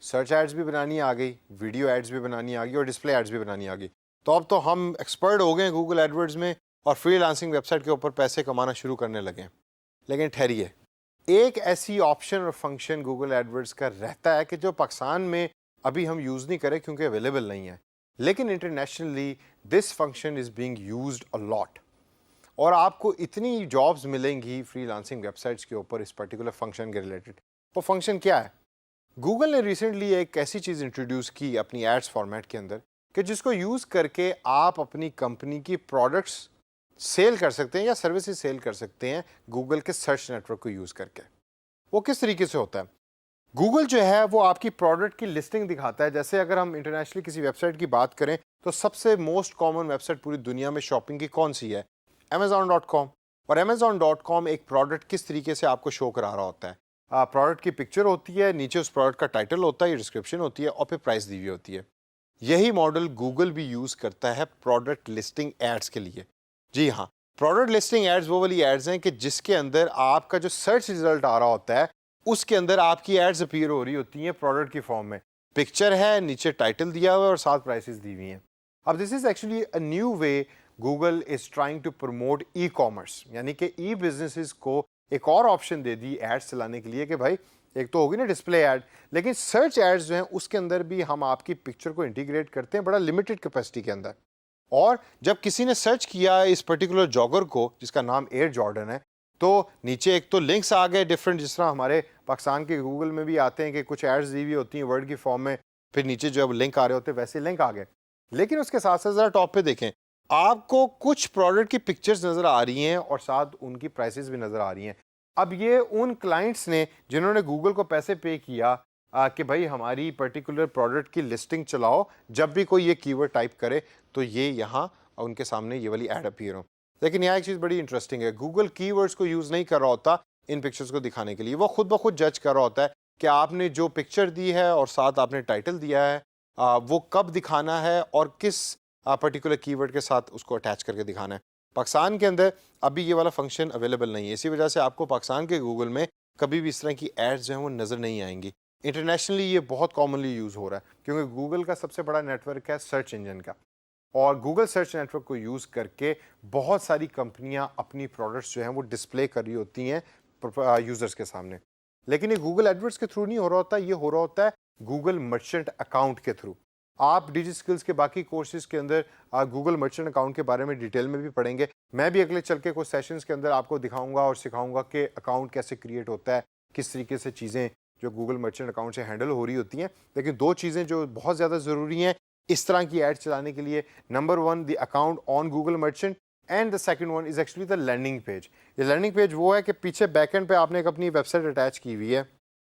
Search ads भी बनानी आ गई, वीडियो एड्स भी बनानी आ गई और डिस्प्ले एड्स भी बनानी आ गई। तो अब तो हम एक्सपर्ट हो गए गूगल एडवर्ड्स में और फ्रीलांसिंग वेबसाइट के ऊपर पैसे कमाना शुरू करने लगे। लेकिन ठहरिए, एक ऐसी ऑप्शन और फंक्शन गूगल एडवर्ड्स का रहता है कि जो पाकिस्तान में अभी हम यूज़ नहीं करें क्योंकि अवेलेबल नहीं है, लेकिन internationally this function is being used a lot और आपको इतनी जॉब्स मिलेंगी फ्रीलांसिंग वेबसाइट्स के ऊपर इस पर्टिकुलर फंक्शन के रिलेटेड। वो फंक्शन क्या है? गूगल ने रिसेंटली एक ऐसी चीज़ इंट्रोड्यूस की अपनी एड्स फॉर्मेट के अंदर कि जिसको यूज़ करके आप अपनी कंपनी की प्रोडक्ट्स सेल कर सकते हैं या सर्विसेज सेल कर सकते हैं गूगल के सर्च नेटवर्क को यूज़ करके। वो किस तरीके से होता है? गूगल जो है वो आपकी प्रोडक्ट की लिस्टिंग दिखाता है। जैसे अगर हम इंटरनेशनली किसी वेबसाइट की बात करें तो सबसे मोस्ट कॉमन वेबसाइट पूरी दुनिया में शॉपिंग की कौन सी है? Amazon.com। और Amazon.com एक प्रोडक्ट किस तरीके से आपको शो करा रहा होता है? प्रोडक्ट की पिक्चर होती है, नीचे उस प्रोडक्ट का टाइटल होता है, डिस्क्रिप्शन होती है और फिर प्राइस दी हुई होती है। यही मॉडल गूगल भी यूज़ करता है प्रोडक्ट लिस्टिंग एड्स के लिए। जी हाँ, प्रोडक्ट लिस्टिंग एड्स वो वाली एड्स हैं कि जिसके अंदर आपका जो सर्च रिजल्ट आ रहा होता है उसके अंदर आपकी एड्स अपीयर हो रही होती हैं प्रोडक्ट की फॉर्म में। पिक्चर है, नीचे टाइटल दिया हुआ है और साथ प्राइसेस दी हुई हैं। अब this is actually a new way Google is trying to promote e commerce, यानी कि ई बिजनेसेस को एक और ऑप्शन दे दी एड्स चलाने के लिए कि भाई एक तो होगी ना डिस्प्ले ऐड, लेकिन सर्च एड्स जो हैं उसके अंदर भी हम आपकी पिक्चर को इंटीग्रेट करते हैं बड़ा लिमिटेड कैपेसिटी के अंदर। और जब किसी ने सर्च किया इस पर्टिकुलर जॉगर को जिसका नाम एयर जॉर्डन है, तो नीचे एक तो लिंक्स आ गए डिफरेंट, जिस तरह हमारे पाकिस्तान के गूगल में भी आते हैं कि कुछ एड्स दी हुई होती हैं वर्ड की फॉर्म में, फिर नीचे जो लिंक आ रहे होते हैं वैसे लिंक आ गए। लेकिन उसके साथ साथ ज़रा टॉप पे देखें, आपको कुछ प्रोडक्ट की पिक्चर्स नज़र आ रही हैं और साथ उनकी प्राइसेस भी नज़र आ रही हैं। अब ये उन क्लाइंट्स ने जिन्होंने गूगल को पैसे पे किया कि भाई हमारी पर्टिकुलर प्रोडक्ट की लिस्टिंग चलाओ, जब भी कोई ये कीवर्ड टाइप करे तो ये यहाँ उनके सामने ये वाली ऐड अपीयर हो। लेकिन यहाँ एक चीज़ बड़ी इंटरेस्टिंग है, गूगल कीवर्ड्स को यूज़ नहीं कर रहा होता इन पिक्चर्स को दिखाने के लिए, वो खुद ब खुद जज कर रहा होता है कि आपने जो पिक्चर दी है और साथ आपने टाइटल दिया है वो कब दिखाना है और किस पर्टिकुलर कीवर्ड के साथ उसको अटैच करके दिखाना है। पाकिस्तान के अंदर अभी ये वाला फंक्शन अवेलेबल नहीं है, इसी वजह से आपको पाकिस्तान के गूगल में कभी भी इस तरह की एड्स जो हैं वो नज़र नहीं आएंगी। इंटरनेशनली ये बहुत कॉमनली यूज़ हो रहा है क्योंकि गूगल का सबसे बड़ा नेटवर्क है सर्च इंजन का, और गूगल सर्च नेटवर्क को यूज़ करके बहुत सारी कंपनियां अपनी प्रोडक्ट्स जो हैं वो डिस्प्ले कर रही होती हैं यूज़र्स के सामने। लेकिन ये गूगल एडवर्ड्स के थ्रू नहीं हो रहा होता, ये हो रहा होता है गूगल मर्चेंट अकाउंट के थ्रू। आप डिजी स्किल्स के बाकी कोर्सेज के अंदर गूगल मर्चेंट अकाउंट के बारे में डिटेल में भी पढ़ेंगे। मैं भी अगले चल के कुछ सेशंस के अंदर आपको दिखाऊंगा और सिखाऊंगा कि अकाउंट कैसे क्रिएट होता है, किस तरीके से चीज़ें जो गूगल मर्चेंट अकाउंट से हैंडल हो रही होती हैं। लेकिन दो चीज़ें जो बहुत ज़्यादा ज़रूरी हैं इस तरह की एड चलाने के लिए, number one the account on Google merchant and the second one is actually the landing page. ये लैंडिंग पेज वो है कि पीछे बैकएंड पे आपने एक अपनी वेबसाइट अटैच की हुई है,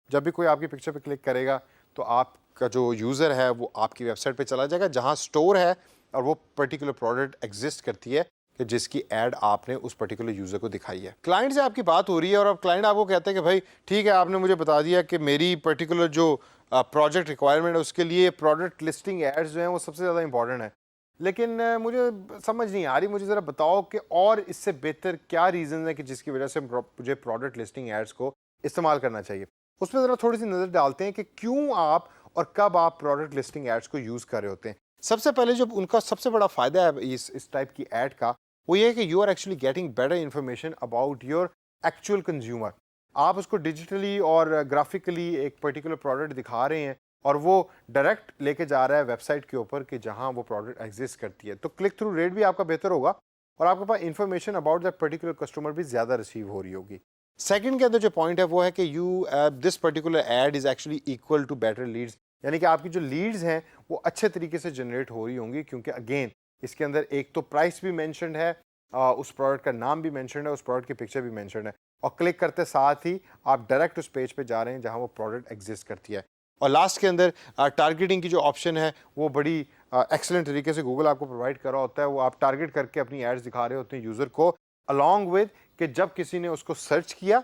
जब भी कोई आपकी पिक्चर पे क्लिक करेगा तो आपका जो यूज़र है वो आपकी वेबसाइट पे चला जाएगा जहाँ स्टोर है और वो पर्टिकुलर प्रोडक्ट एग्जिस्ट करती है कि जिसकी ऐड आपने उस पर्टिकुलर यूज़र को दिखाई है। क्लाइंट से आपकी बात हो रही है और अब क्लाइंट आपको कहते हैं कि भाई ठीक है, आपने मुझे बता दिया कि मेरी पर्टिकुलर जो प्रोजेक्ट रिक्वायरमेंट है उसके लिए प्रोडक्ट लिस्टिंग एड्स जो हैं वो सबसे ज़्यादा इंपॉर्टेंट है, लेकिन मुझे समझ नहीं आ रही, मुझे ज़रा बताओ कि और इससे बेहतर क्या रीज़न है कि जिसकी वजह से मुझे प्रोडक्ट लिस्टिंग एड्स को इस्तेमाल करना चाहिए। उसमें ज़रा थोड़ी सी नज़र डालते हैं कि क्यों आप और कब आप प्रोडक्ट लिस्टिंग एड्स को यूज़ कर रहे होते हैं। सबसे पहले जो उनका सबसे बड़ा फ़ायदा है इस टाइप की ऐड का, वो ये है कि you are actually getting better information about your actual consumer. आप उसको डिजिटली और ग्राफिकली एक पर्टिकुलर प्रोडक्ट दिखा रहे हैं और वो डायरेक्ट लेके जा रहा है वेबसाइट के ऊपर कि जहां वो प्रोडक्ट एग्जिस्ट करती है, तो क्लिक थ्रू रेट भी आपका बेहतर होगा और आपके पास information about that particular customer भी ज़्यादा रिसीव हो रही होगी। सेकंड के अंदर जो पॉइंट है वो है कि you this particular ad is actually equal to better leads, यानी कि आपकी जो लीड्स हैं वो अच्छे तरीके से जनरेट हो रही होंगी क्योंकि अगेन इसके अंदर एक तो प्राइस भी मेंशन्ड है, उस प्रोडक्ट का नाम भी मेंशन्ड है, उस प्रोडक्ट की पिक्चर भी मेंशन्ड है और क्लिक करते साथ ही आप डायरेक्ट उस पेज पे जा रहे हैं जहां वो प्रोडक्ट एग्जिस्ट करती है। और लास्ट के अंदर टारगेटिंग की जो ऑप्शन है वो बड़ी एक्सेलेंट तरीके से गूगल आपको प्रोवाइड कर रहा होता है। वो आप टारगेट करके अपनी एड्स दिखा रहे होते हैं यूज़र को, अलॉन्ग विद कि जब किसी ने उसको सर्च किया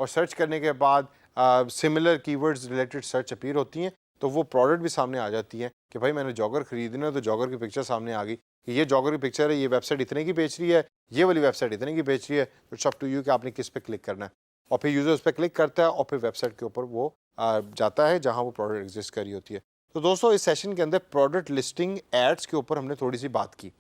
और सर्च करने के बाद similar keywords related search appear होती हैं तो वो प्रोडक्ट भी सामने आ जाती है कि भाई मैंने जॉगर खरीदना है तो जॉगर की पिक्चर सामने आ गई कि ये जॉगर की पिक्चर है, ये वेबसाइट इतने की बेच रही है, ये वाली वेबसाइट इतने की बेच रही है। तो इट्स अप टू यू कि आपने किस पे क्लिक करना है और फिर यूज़र उस पर क्लिक करता है और फिर वेबसाइट के ऊपर वो जाता है जहाँ वो प्रोडक्ट एग्जिस्ट कर रही होती है। तो दोस्तों इस सेशन के अंदर प्रोडक्ट लिस्टिंग एड्स के ऊपर हमने थोड़ी सी बात की।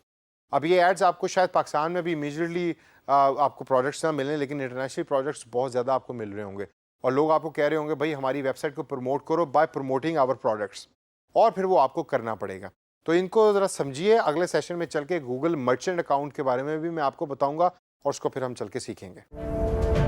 अब ये एड्स आपको शायद पाकिस्तान में भी इमीडिएटली आपको प्रोडक्ट्स ना मिलें, लेकिन इंटरनेशनल प्रोडक्ट्स बहुत ज़्यादा आपको मिल रहे होंगे और लोग आपको कह रहे होंगे भाई हमारी वेबसाइट को प्रमोट करो बाय प्रमोटिंग आवर प्रोडक्ट्स, और फिर वो आपको करना पड़ेगा। तो इनको ज़रा समझिए। अगले सेशन में चल के गूगल मर्चेंट अकाउंट के बारे में भी मैं आपको बताऊंगा और उसको फिर हम चल के सीखेंगे।